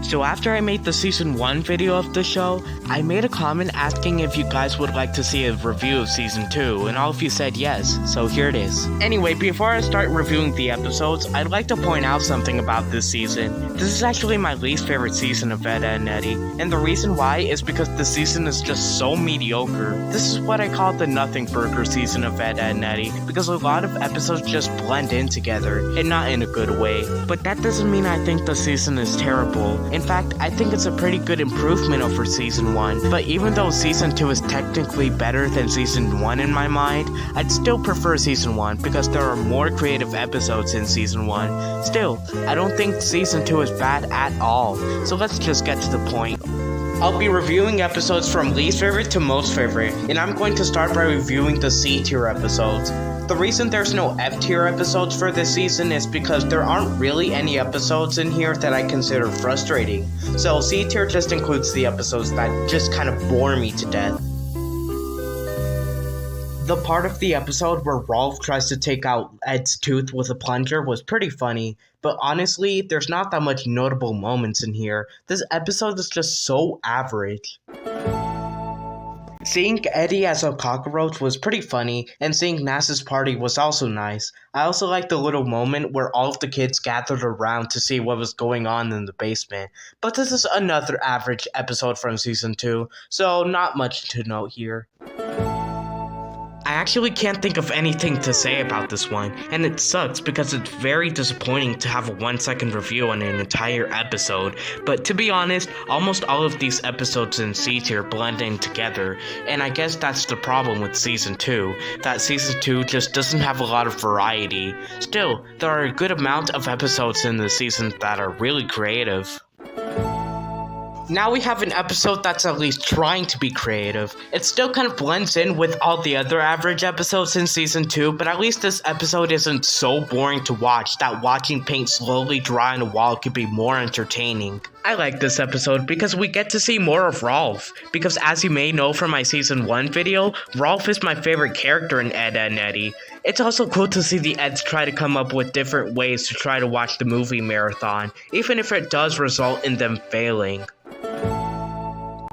So after I made the season 1 video of the show, I made a comment asking if you guys would like to see a review of season 2, and all of you said yes, so here it is. Anyway, before I start reviewing the episodes, I'd like to point out something about this season. This is actually my least favorite season of Ed, Edd, and Eddy, and the reason why is because the season is just so mediocre. This is what I call the nothing burger season of Ed, Edd, and Eddy, because a lot of episodes just blend in together, and not in a good way. But that doesn't mean I think the season is terrible. In fact, I think it's a pretty good improvement over season 1, but even though season 2 is technically better than season 1 in my mind, I'd still prefer season 1 because there are more creative episodes in season 1. Still, I don't think season 2 is bad at all, so let's just get to the point. I'll be reviewing episodes from least favorite to most favorite, and I'm going to start by reviewing the C tier episodes. The reason there's no F tier episodes for this season is because there aren't really any episodes in here that I consider frustrating, so C tier just includes the episodes that just kind of bore me to death. The part of the episode where Rolf tries to take out Ed's tooth with a plunger was pretty funny, but honestly, there's not that much notable moments in here. This episode is just so average. Seeing Eddy as a cockroach was pretty funny, and seeing Nas's party was also nice. I also liked the little moment where all of the kids gathered around to see what was going on in the basement. But this is another average episode from season 2, so not much to note here. I actually can't think of anything to say about this one, and it sucks because it's very disappointing to have a 1-second review on an entire episode, but to be honest, almost all of these episodes in C tier blend in together, and I guess that's the problem with season 2, that season 2 just doesn't have a lot of variety. Still, there are a good amount of episodes in the season that are really creative. Now we have an episode that's at least trying to be creative. It still kind of blends in with all the other average episodes in season 2, but at least this episode isn't so boring to watch that watching paint slowly dry on a wall could be more entertaining. I like this episode because we get to see more of Rolf, because as you may know from my season 1 video, Rolf is my favorite character in Ed, Edd, and Eddy. It's also cool to see the Eds try to come up with different ways to try to watch the movie marathon, even if it does result in them failing.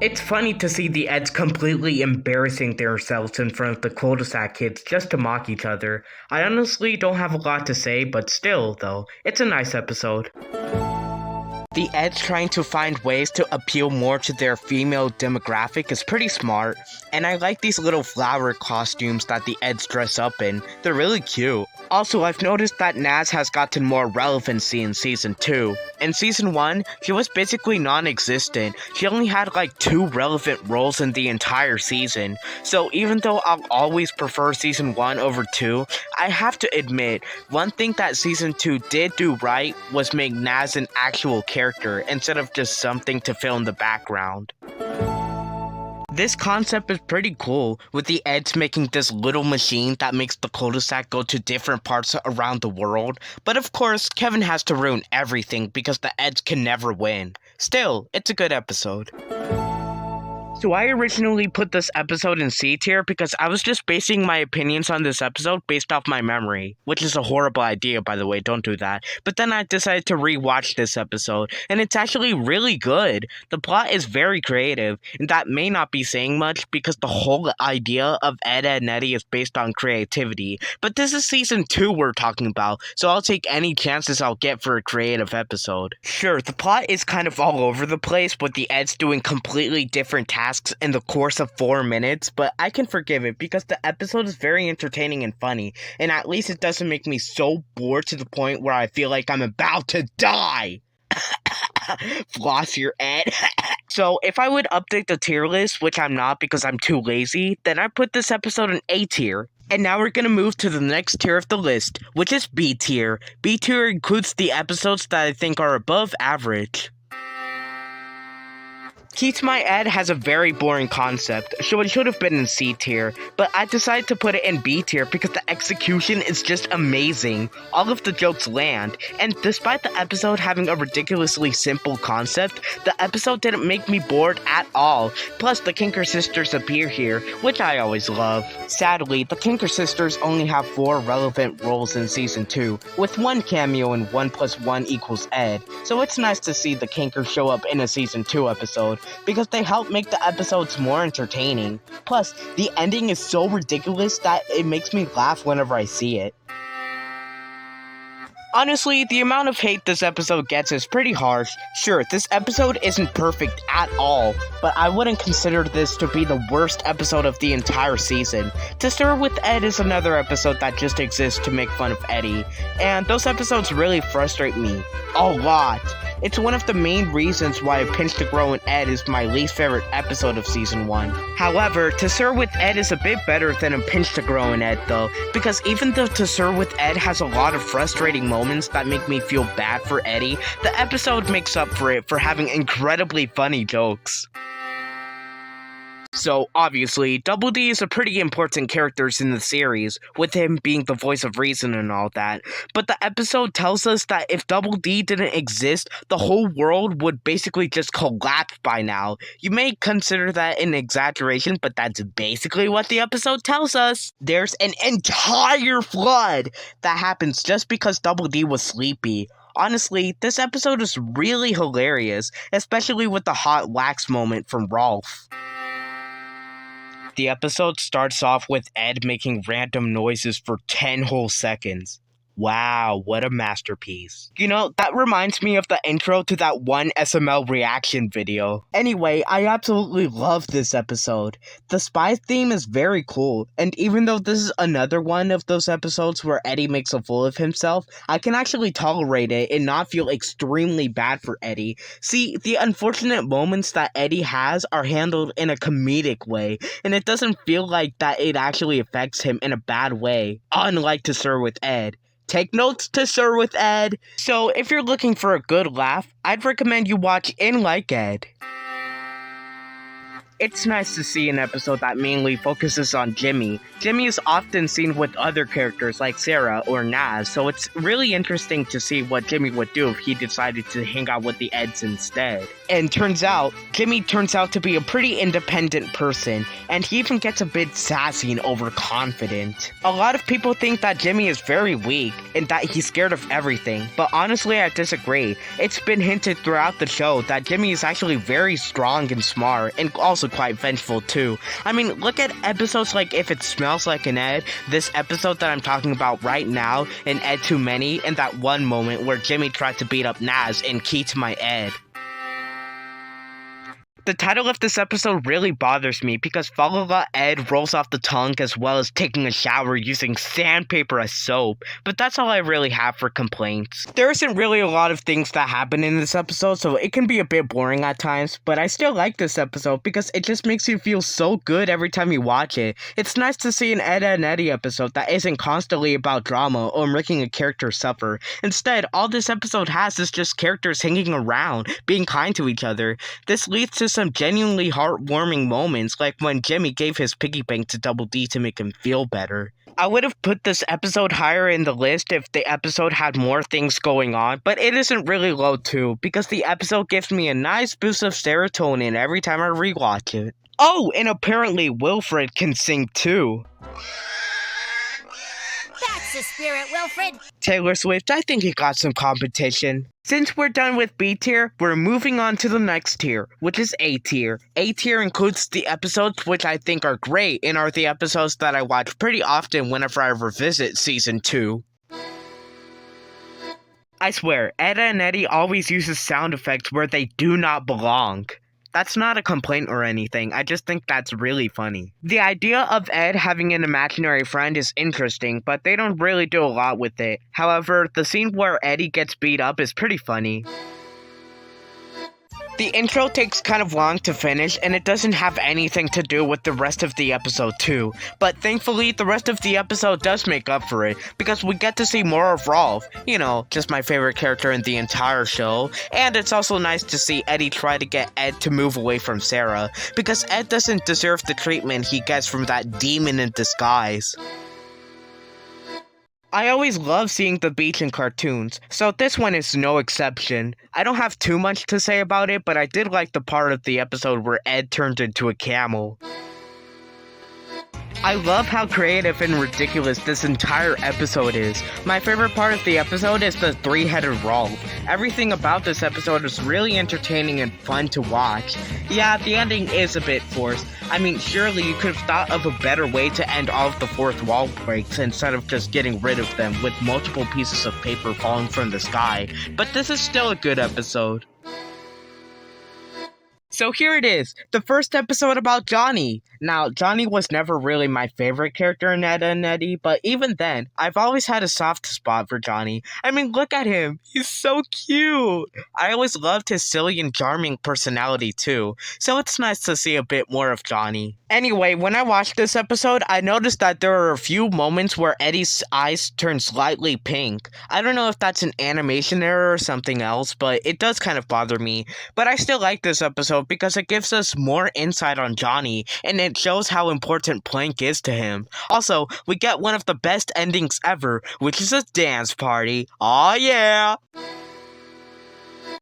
It's funny to see the Eds completely embarrassing themselves in front of the cul-de-sac kids just to mock each other. I honestly don't have a lot to say, but still, though, it's a nice episode. The Eds trying to find ways to appeal more to their female demographic is pretty smart, and I like these little flower costumes that the Eds dress up in. They're really cute. Also, I've noticed that Nas has gotten more relevancy in season 2. In season 1, she was basically non-existent. She only had like 2 relevant roles in the entire season. So even though I'll always prefer season 1 over 2, I have to admit, one thing that season 2 did do right was make Nas an actual character instead of just something to fill in the background. This concept is pretty cool, with the Eds making this little machine that makes the cul-de-sac go to different parts around the world, but of course, Kevin has to ruin everything because the Eds can never win. Still, it's a good episode. So I originally put this episode in C tier because I was just basing my opinions on this episode based off my memory, which is a horrible idea, by the way, don't do that. But then I decided to rewatch this episode, and it's actually really good. The plot is very creative, and that may not be saying much because the whole idea of Ed, Edd, and Eddy is based on creativity. But this is season 2 we're talking about, so I'll take any chances I'll get for a creative episode. Sure, the plot is kind of all over the place, with the Eds doing completely different tasks in the course of 4 minutes, but I can forgive it because the episode is very entertaining and funny, and at least it doesn't make me so bored to the point where I feel like I'm about to die. Floss your Ed. So if I would update the tier list, which I'm not because I'm too lazy, then I put this episode in A tier. And now we're gonna move to the next tier of the list, which is B tier. B tier includes the episodes that I think are above average. Keith My Ed has a very boring concept, so it should have been in C tier, but I decided to put it in B tier because the execution is just amazing. All of the jokes land, and despite the episode having a ridiculously simple concept, the episode didn't make me bored at all. Plus, the Kinker sisters appear here, which I always love. Sadly, the Kinker sisters only have 4 relevant roles in season 2, with 1 cameo in 1 + 1 = Ed, so it's nice to see the Kinker show up in a season 2 episode, because they help make the episodes more entertaining. Plus, the ending is so ridiculous that it makes me laugh whenever I see it. Honestly, the amount of hate this episode gets is pretty harsh. Sure, this episode isn't perfect at all, but I wouldn't consider this to be the worst episode of the entire season. To Stir with Ed is another episode that just exists to make fun of Eddy, and those episodes really frustrate me a lot. It's one of the main reasons why A Pinch to Grow in Ed is my least favorite episode of season 1. However, To Sir with Ed is a bit better than A Pinch to Grow in Ed though, because even though To Sir with Ed has a lot of frustrating moments that make me feel bad for Eddy, the episode makes up for it for having incredibly funny jokes. So, obviously, Double D is a pretty important character in the series, with him being the voice of reason and all that, but the episode tells us that if Double D didn't exist, the whole world would basically just collapse by now. You may consider that an exaggeration, but that's basically what the episode tells us. There's an entire flood that happens just because Double D was sleepy. Honestly, this episode is really hilarious, especially with the hot wax moment from Rolf. The episode starts off with Ed making random noises for 10 whole seconds. Wow, what a masterpiece. You know, that reminds me of the intro to that one SML reaction video. Anyway, I absolutely love this episode. The spy theme is very cool, and even though this is another one of those episodes where Eddy makes a fool of himself, I can actually tolerate it and not feel extremely bad for Eddy. See, the unfortunate moments that Eddy has are handled in a comedic way, and it doesn't feel like that it actually affects him in a bad way, unlike To Sir with Ed. Take notes, To Sir with Ed. So, if you're looking for a good laugh, I'd recommend you watch In Like Ed. It's nice to see an episode that mainly focuses on Jimmy. Jimmy is often seen with other characters like Sarah or Naz, so it's really interesting to see what Jimmy would do if he decided to hang out with the Eds instead. And turns out, Jimmy turns out to be a pretty independent person, and he even gets a bit sassy and overconfident. A lot of people think that Jimmy is very weak, and that he's scared of everything, but honestly I disagree. It's been hinted throughout the show that Jimmy is actually very strong and smart, and also quite vengeful too. I mean, look at episodes like If It Smells Like an Ed, this episode that I'm talking about right now, and Ed Too Many, and that one moment where Jimmy tried to beat up Naz in Key to My Ed. The title of this episode really bothers me because Falala Ed rolls off the tongue as well as taking a shower using sandpaper as soap, but that's all I really have for complaints. There isn't really a lot of things that happen in this episode, so it can be a bit boring at times, but I still like this episode because it just makes you feel so good every time you watch it. It's nice to see an Ed, Edd, and Eddy episode that isn't constantly about drama or making a character suffer. Instead, all this episode has is just characters hanging around, being kind to each other. This leads to some genuinely heartwarming moments, like when Jimmy gave his piggy bank to Double D to make him feel better. I would have put this episode higher in the list if the episode had more things going on, but it isn't really low too, because the episode gives me a nice boost of serotonin every time I rewatch it. Oh, and apparently Wilfred can sing too. That's the spirit, Wilfred! Taylor Swift, I think you got some competition. Since we're done with B tier, we're moving on to the next tier, which is A tier. A tier includes the episodes which I think are great and are the episodes that I watch pretty often whenever I revisit season 2. I swear, Edda and Eddy always uses sound effects where they do not belong. That's not a complaint or anything, I just think that's really funny. The idea of Ed having an imaginary friend is interesting, but they don't really do a lot with it. However, the scene where Eddy gets beat up is pretty funny. The intro takes kind of long to finish, and it doesn't have anything to do with the rest of the episode too. But thankfully, the rest of the episode does make up for it, because we get to see more of Rolf. You know, just my favorite character in the entire show. And it's also nice to see Eddy try to get Ed to move away from Sarah, because Ed doesn't deserve the treatment he gets from that demon in disguise. I always love seeing the beach in cartoons, so this one is no exception. I don't have too much to say about it, but I did like the part of the episode where Ed turned into a camel. I love how creative and ridiculous this entire episode is. My favorite part of the episode is the three-headed Rolf. Everything about this episode is really entertaining and fun to watch. Yeah, the ending is a bit forced. I mean, surely you could have thought of a better way to end all of the fourth wall breaks instead of just getting rid of them with multiple pieces of paper falling from the sky, but this is still a good episode. So here it is, the first episode about Johnny. Now, Johnny was never really my favorite character in Ed, Edd and Eddy, but even then, I've always had a soft spot for Johnny. I mean, look at him, he's so cute! I always loved his silly and charming personality too, so it's nice to see a bit more of Johnny. Anyway, when I watched this episode, I noticed that there are a few moments where Eddy's eyes turn slightly pink. I don't know if that's an animation error or something else, but it does kind of bother me. But I still like this episode because it gives us more insight on Johnny, and it shows how important Plank is to him. Also, we get one of the best endings ever, which is a dance party. Aw yeah!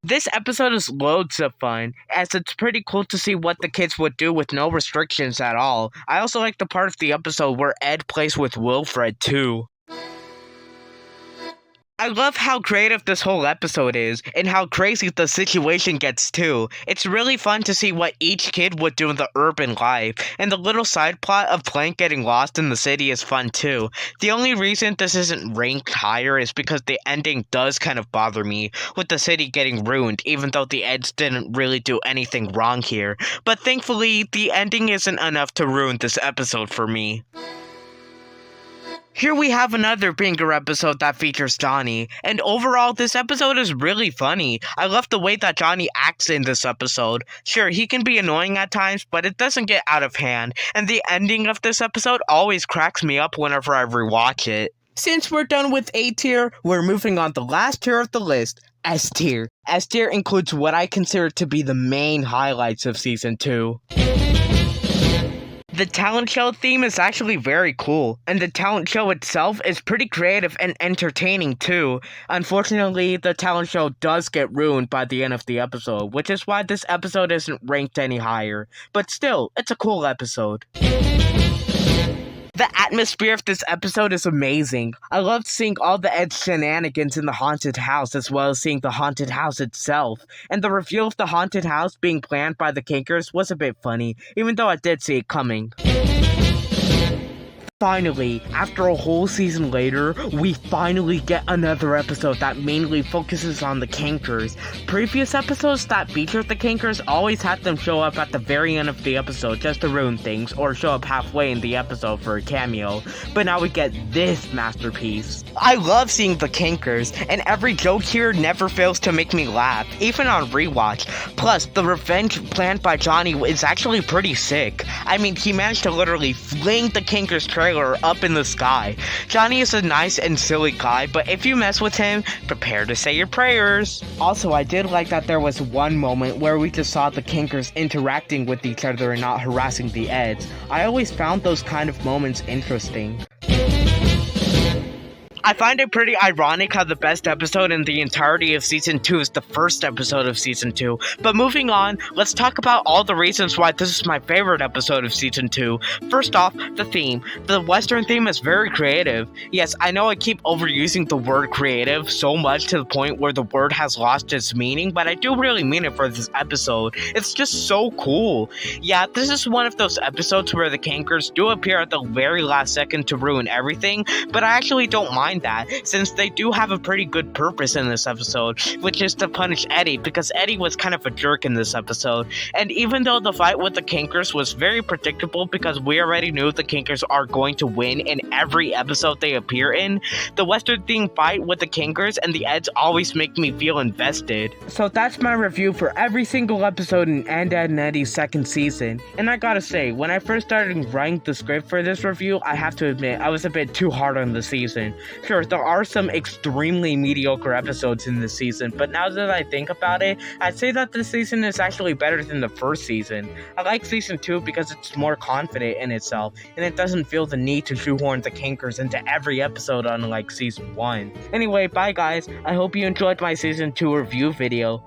This episode is loads of fun, as it's pretty cool to see what the kids would do with no restrictions at all. I also like the part of the episode where Ed plays with Wilfred too. I love how creative this whole episode is, and how crazy the situation gets too. It's really fun to see what each kid would do in the urban life, and the little side plot of Plank getting lost in the city is fun too. The only reason this isn't ranked higher is because the ending does kind of bother me, with the city getting ruined, even though the Eds didn't really do anything wrong here. But thankfully, the ending isn't enough to ruin this episode for me. Here we have another banger episode that features Johnny, and overall this episode is really funny. I love the way that Johnny acts in this episode. Sure, he can be annoying at times, but it doesn't get out of hand, and the ending of this episode always cracks me up whenever I rewatch it. Since we're done with A tier, we're moving on to the last tier of the list, S tier. S tier includes what I consider to be the main highlights of Season 2. The talent show theme is actually very cool, and the talent show itself is pretty creative and entertaining too. Unfortunately, the talent show does get ruined by the end of the episode, which is why this episode isn't ranked any higher. But still, it's a cool episode. The atmosphere of this episode is amazing. I loved seeing all the Ed shenanigans in the haunted house, as well as seeing the haunted house itself. And the reveal of the haunted house being planned by the Kinkers was a bit funny, even though I did see it coming. Finally, after a whole season later, we finally get another episode that mainly focuses on the Kinkers. Previous episodes that featured the Kinkers always had them show up at the very end of the episode just to ruin things, or show up halfway in the episode for a cameo. But now we get this masterpiece. I love seeing the Kinkers, and every joke here never fails to make me laugh, even on rewatch. Plus, the revenge planned by Johnny is actually pretty sick. I mean, he managed to literally fling the Kinkers trailer up in the sky. Johnny is a nice and silly guy, but if you mess with him, prepare to say your prayers. Also, I did like that there was one moment where we just saw the Kinkers interacting with each other and not harassing the Eds. I always found those kind of moments interesting. I find it pretty ironic how the best episode in the entirety of Season 2 is the first episode of Season 2. But moving on, let's talk about all the reasons why this is my favorite episode of Season 2. First off, the theme. The Western theme is very creative. Yes, I know I keep overusing the word creative so much to the point where the word has lost its meaning, but I do really mean it for this episode. It's just so cool. Yeah, this is one of those episodes where the Kinkers do appear at the very last second to ruin everything, but I actually don't mind behind that, since they do have a pretty good purpose in this episode, which is to punish Eddy, because Eddy was kind of a jerk in this episode. And even though the fight with the Kinkers was very predictable because we already knew the Kinkers are going to win in every episode they appear in, the Western themed fight with the Kinkers and the Eds always make me feel invested. So that's my review for every single episode in Ed, Edd and Eddy's second season. And I gotta say, when I first started writing the script for this review, I have to admit I was a bit too hard on the season. Sure, there are some extremely mediocre episodes in this season, but now that I think about it, I'd say that this season is actually better than the first season. I like season 2 because it's more confident in itself, and it doesn't feel the need to shoehorn the Kinkers into every episode unlike season 1. Anyway, bye guys, I hope you enjoyed my season 2 review video.